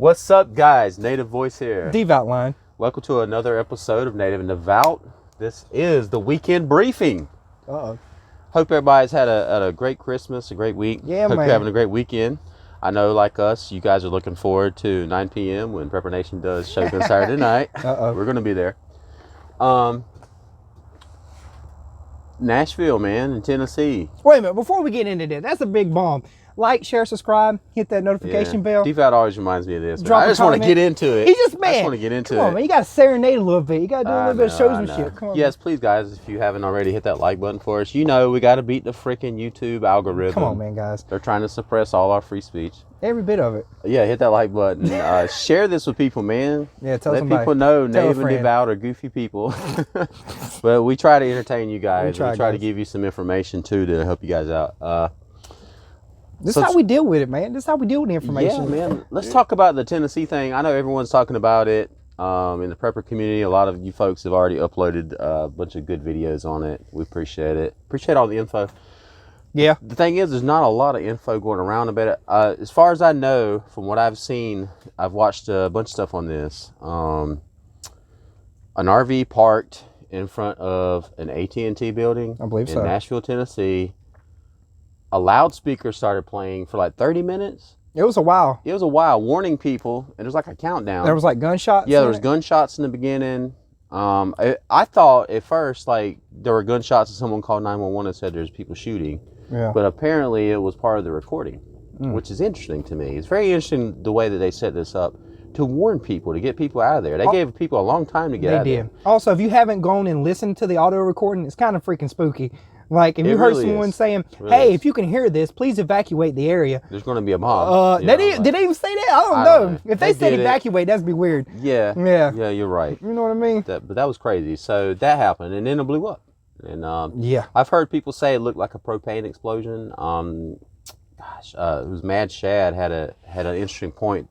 What's up, guys? Native Voice here. Devout line. Welcome to another episode of Native and Devout. This is the weekend briefing. Uh-oh. Hope everybody's had a great Christmas, a great week. Yeah, Hope man. you're having a great weekend. I know, like us, you guys are looking forward to 9 p.m. when Prepper Nation does shows on Saturday night. Uh-oh. We're going to be there. Nashville, man, in Tennessee. Wait a minute, before we get into that, that's a big bomb. Like, share, subscribe, hit that notification bell. Devout always reminds me of this. Drop I just want to get into it. He just, man. I just want to get into it. Come on, man. You got to serenade a little bit. You got to do a little bit of showsmanship. Come on. Yes, please, guys, if you haven't already, hit that like button for us. You know we got to beat the freaking YouTube algorithm. Come on, man, guys. They're trying to suppress all our free speech. Every bit of it. Yeah, hit that like button. Share this with people, man. Yeah, tell Let somebody. people know Tell a Native and friend. Devout are goofy people. But we try to entertain you guys. We try to guys. give you some information, too, to help you guys out. This is how we deal with it, man. This is how we deal with the information. Yeah, man. Let's talk about the Tennessee thing. I know everyone's talking about it in the prepper community. A lot of you folks have already uploaded a bunch of good videos on it. We appreciate it. Appreciate all the info. Yeah. The thing is, there's not a lot of info going around about it. As far as I know, from what I've seen, I've watched a bunch of stuff on this. An RV parked in front of an AT&T building. I believe in so. Nashville, Tennessee. A loudspeaker started playing for like 30 minutes. It was a while. It was a while, warning people, and it was like a countdown. There was like gunshots. Yeah, there was gunshots in the beginning. I thought at first like there were gunshots and someone called 911 and said there's people shooting. Yeah. But apparently it was part of the recording, which is interesting to me. It's very interesting the way that they set this up to warn people, to get people out of there. They gave people a long time to get out of there. They did. Also, if you haven't gone and listened to the audio recording, it's kind of freaking spooky. Like, if you heard someone saying, hey, if you can hear this, please evacuate the area. There's going to be a mob. Did they even say that? I don't know. If they said evacuate, that'd be weird. Yeah. Yeah. Yeah, you're right. You know what I mean? But that was crazy. So that happened, and then it blew up. And yeah, I've heard people say it looked like a propane explosion. It was Mad Shad had an interesting point.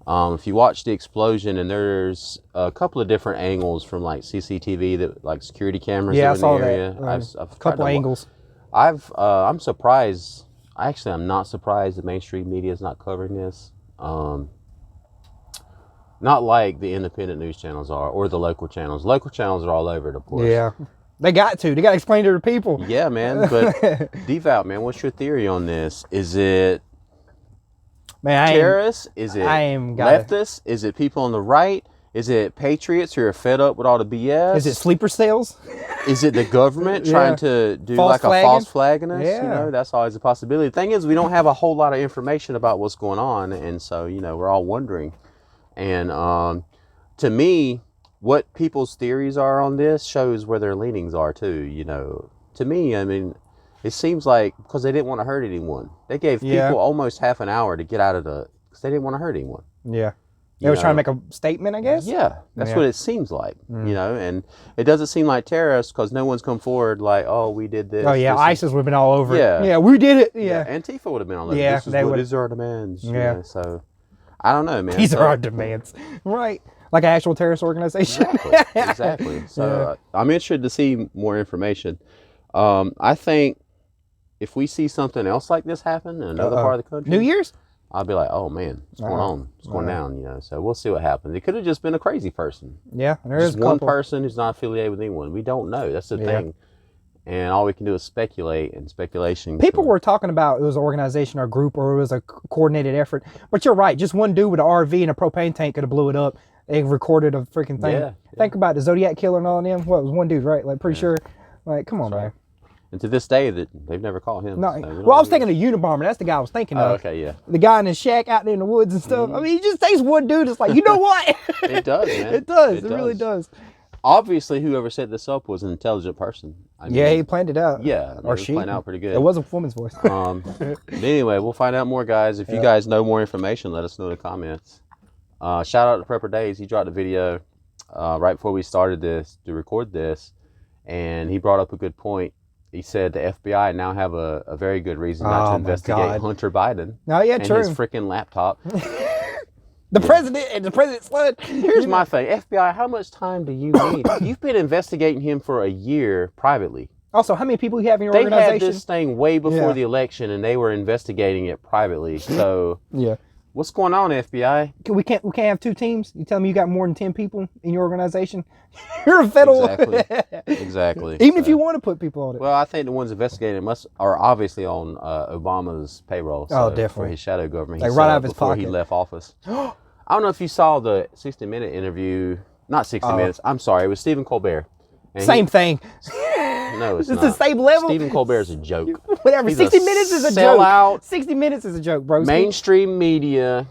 If you watch the explosion, and there's a couple of different angles from like CCTV that like security cameras. Yeah, in I saw the area. that. I've couple angles. I'm surprised. Actually, I'm not surprised the mainstream media is not covering this. Not like the independent news channels are, or the local channels. Local channels are all over it, of course. Yeah, they got to explain to the people. Yeah, man. But Devout, man, what's your theory on this? Is it terrorists? Is it leftists? Is it people on the right? Is it patriots who are fed up with all the BS? Is it sleeper cells? Is it the government trying to do false flagging us? Yeah. You know, that's always a possibility. The thing is, we don't have a whole lot of information about what's going on, and so, you know, we're all wondering. And to me, what people's theories are on this shows where their leanings are too. You know, to me, I mean, it seems like because they didn't want to hurt anyone, they gave people almost half an hour to get out of because they didn't want to hurt anyone. Yeah. They were trying to make a statement, I guess? Yeah, that's what it seems like, you know, and it doesn't seem like terrorists because no one's come forward like, oh, we did this. Oh, yeah, ISIS would have been all over it. Yeah, we did it. Yeah. Antifa would have been all over it. Yeah, These are our demands. Yeah. You know, so, I don't know, man. These are our demands. Right. Like an actual terrorist organization. Exactly. So, I'm interested to see more information. I think if we see something else like this happen in another part of the country. New Year's? I'll be like, oh man, what's going on? What's going down? You know, so we'll see what happens. It could have just been a crazy person. Yeah, there is just one person who's not affiliated with anyone. We don't know. That's the thing. And all we can do is speculate, and speculation. People were talking about it was an organization or group or it was a coordinated effort. But you're right. Just one dude with an RV and a propane tank could have blew it up. They recorded a freaking thing. Yeah. Think about the Zodiac Killer and all of them. What, it was one dude, right? Like, pretty sure. Like, come on, man. And to this day, that they've never caught him. No, so well, I was thinking of Unabomber. That's the guy I was thinking of. Okay, yeah. The guy in his shack out there in the woods and stuff. I mean, he just takes one dude. It's like, you know what? It does, man. It does. It really does. Obviously, whoever set this up was an intelligent person. I mean, he planned it out. Yeah, I mean, or she planned out pretty good. It was a woman's voice. But anyway, we'll find out more, guys. If you guys know more information, let us know in the comments. Shout out to Prepper Days. He dropped a video right before we started to record this, and he brought up a good point. He said the FBI now have a very good reason not to investigate Hunter Biden and his freaking laptop. The president and the president's son. Here's my thing. FBI, how much time do you need? You've been investigating him for a year privately. Also, how many people you have in your organization? They had this thing way before the election, and they were investigating it privately. So, yeah, What's going on, FBI? We can't have two teams. You tell me you got more than 10 people in your organization. You're a federal. Exactly. Even if you want to put people on it. Well, I think the ones investigating are obviously on Obama's payroll. So definitely. For his shadow government. Like right out of his before pocket. he left office. I don't know if you saw the 60-minute interview. Not 60 Minutes. I'm sorry. It was Stephen Colbert. Same thing. No, it's not. the same level. Stephen Colbert is a joke. Whatever. He's 60 Minutes is a sellout. joke. 60 Minutes is a joke, bro. Mainstream media.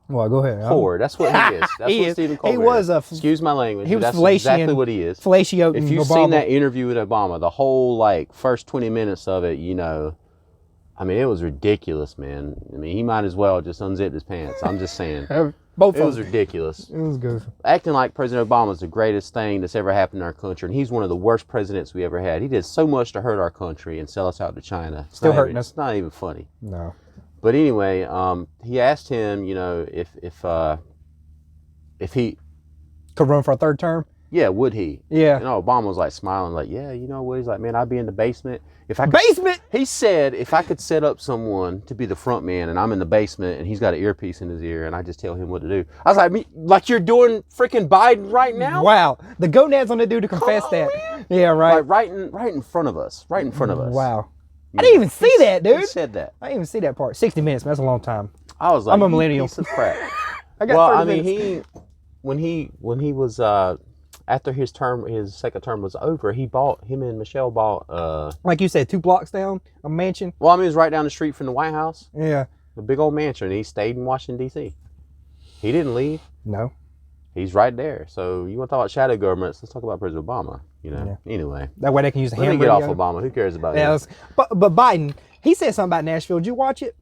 Well, go ahead. Whore. That's what he is. That's what Stephen Colbert He was a... Excuse my language. He was that's fellatio. Exactly what he is. Fellatio. If you've seen that interview with Obama, the whole first 20 minutes of it, I mean, it was ridiculous, man. I mean, he might as well just unzip his pants. I'm just saying. Both It was ridiculous. It was good. Acting like President Obama is the greatest thing that's ever happened in our country, and he's one of the worst presidents we ever had. He did so much to hurt our country and sell us out to China. Still hurting us. It's not even funny. No. But anyway, he asked him, if he could run for a third term. Yeah, would he? Yeah. Obama was like smiling, like, yeah, you know what? He's like, man, I'd be in the basement. If I could, basement? He said, if I could set up someone to be the front man and I'm in the basement and he's got an earpiece in his ear and I just tell him what to do. I was like you're doing freaking Biden right now? Wow. The gonads on the dude to confess that. Man. Yeah, right. Like right in front of us. Right in front of us. Wow. I didn't even see that, dude. He said that. I didn't even see that part. 60 minutes, man, that's a long time. I was like, I'm a millennial. Piece of crap. I got 30 minutes. When he was after his second term was over, him and Michelle bought like you said, 2 blocks down, a mansion. Well, I mean, it was right down the street from the White House. Yeah. A big old mansion. He stayed in Washington, D.C. He didn't leave. No. He's right there. So you want to talk about shadow governments? Let's talk about President Obama. Yeah. Anyway. That way they can use the hammer. Let me get off Obama. Who cares about him? But Biden, he said something about Nashville. Did you watch it?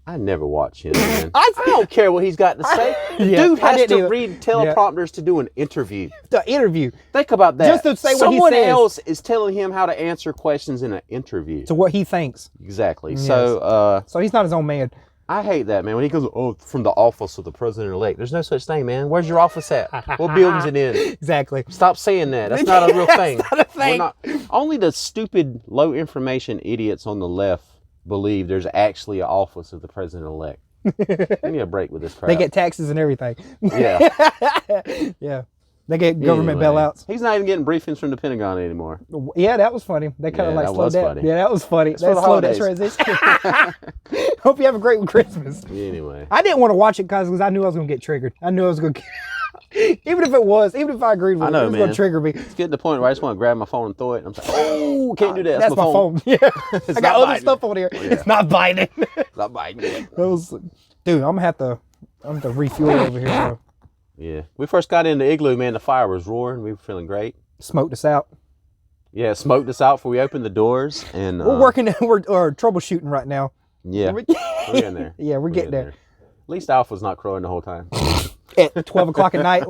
I never watch him, man. I don't care what he's got to say. Dude has to read teleprompters to do an interview. The interview. Think about that. Just to say what he says. Someone else is telling him how to answer questions in an interview. To what he thinks. Exactly. Yes. So he's not his own man. I hate that, man. When he goes, from the office of the president-elect. There's no such thing, man. Where's your office at? What building's it in? Exactly. Stop saying that. That's not a real thing. That's not a thing. Only the stupid, low-information idiots on the left believe there's actually an office of the president-elect. Give me a break with this crap. They get taxes and everything. Yeah. Yeah. They get government bailouts. He's not even getting briefings from the Pentagon anymore. Yeah, that was funny. They kind of slowed down. Funny. Yeah, that was funny. That slowed that transition. Hope you have a great Christmas. Anyway. I didn't want to watch it because I knew I was going to get triggered. I knew I was going to even if I agreed with it, it was going to trigger me. It's getting to the point where I just want to grab my phone and throw it. And I'm like, oh, can't do that. That's my phone. Yeah. I got other stuff on here. Yeah. It's not Biden. It's not Biden. Dude, I'm gonna have to refuel over here, bro. Yeah. We first got in the igloo, man, the fire was roaring. We were feeling great. Smoked us out. Yeah, smoked us out before we opened the doors. And we're troubleshooting right now. Yeah. We're getting there. Yeah, we're getting there. At least Alpha's not crowing the whole time. At 12 o'clock at night.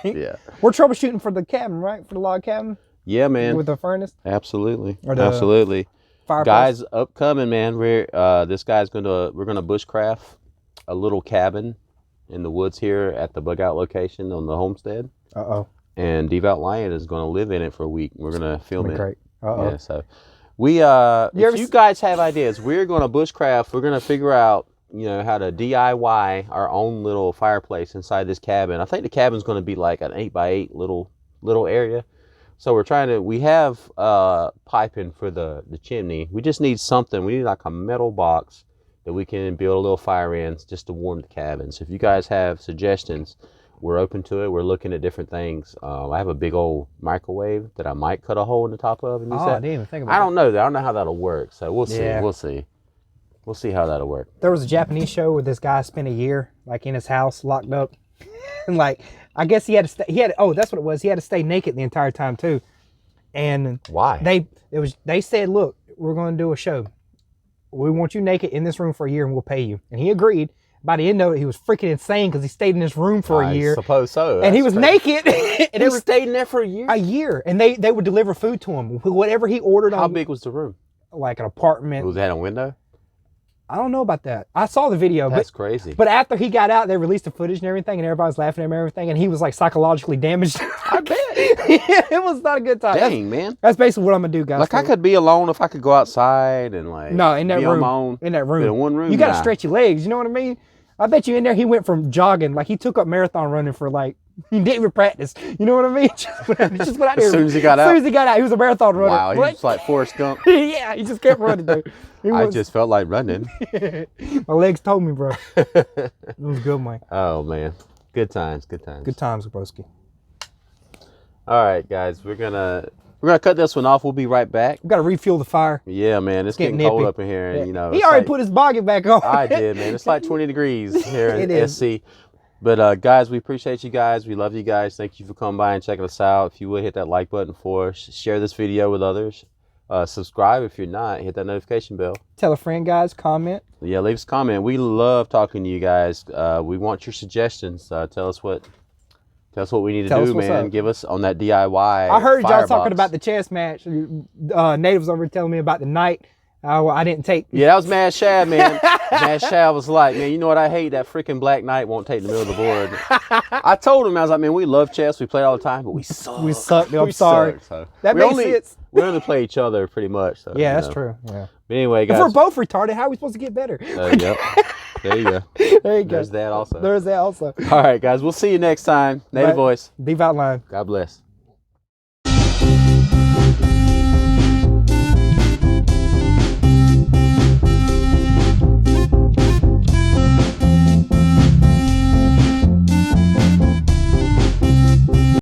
Yeah. We're troubleshooting for the cabin, right? For the log cabin? Yeah, man. With the furnace? Absolutely. Absolutely. Fireplace? Guys, upcoming, man. We're gonna bushcraft a little cabin in the woods here at the bug-out location on the homestead. Uh-oh. And Devout Lion is going to live in it for a week. We're going to film it. Great. Uh-oh. Yeah, so if you guys have ideas, we're going to bushcraft. We're going to figure out, how to DIY our own little fireplace inside this cabin. I think the cabin's going to be like an 8x8 little area. So we have piping for the chimney. We just need something. We need like a metal box that we can build a little fire in just to warm the cabin. So if you guys have suggestions, we're open to it. We're looking at different things. I have a big old microwave that I might cut a hole in the top of. And I didn't even think about that. I don't know. I don't know how that'll work. So we'll see. Yeah. We'll see how that'll work. There was a Japanese show where this guy spent a year in his house locked up. And I guess he had to stay. That's what it was. He had to stay naked the entire time too. And why? They said, look, we're going to do a show. We want you naked in this room for a year and we'll pay you. And he agreed. By the end of it, he was freaking insane because he stayed in this room for a year. I suppose so. And he was naked. And he stayed in there for a year? A year. And they would deliver food to him. Whatever he ordered. How big was the room? Like an apartment. Was that a window? I don't know about that. I saw the video. That's crazy. But after he got out, they released the footage and everything, and everybody was laughing at him and everything, and he was psychologically damaged. I bet. It was not a good time. Dang, man. That's basically what I'm going to do, guys. I could be alone if I could go outside and no, in that be room. on my own. In that room. In one room. You got to stretch your legs. You know what I mean? I bet you in there he went from jogging, like he took up marathon running for like, he didn't even practice. You know what I mean? Just went out there. As soon as he got As out? soon as he got out, he was a marathon runner. Wow, he was like Forrest Gump. Yeah, he just kept running, dude. I just felt like running. My legs told me, bro. It was good, man. Oh, man. Good times, good times. Good times, broski. All right, guys, we're gonna cut this one off. We'll be right back. We gotta refuel the fire. Yeah, man, it's getting nippy. cold up in here, and you know He it's already like, put his boggin back on. I did, man. It's like 20 degrees here in It is. SC. But guys, we appreciate you guys. We love you guys. Thank you for coming by and checking us out. If you would hit that like button for us, share this video with others. Subscribe if you're not. Hit that notification bell. Tell a friend, guys. Comment. Yeah, leave us a comment. We love talking to you guys. We want your suggestions. Tell us what we need to do, man. Give us on that DIY. I heard y'all talking firebox. about the chess match. Natives over telling me about the night. I didn't take. Yeah, that was Mad Shad, man. Mad Shad was like, man, you know what I hate? That freaking Black Knight won't take the middle of the board. I told him, I was like, man, we love chess. We play all the time, but we suck. We suck. Dude, I'm We sorry. suck, so. That we makes only, sense. We only play each other pretty much. So, Yeah, you that's know. true. Yeah. But anyway, guys. If we're both retarded, how are we supposed to get better? Yep. There you go. There you go. There's that also. There's that also. All right, guys. We'll see you next time. Native Right. Voice. Devout line. God bless.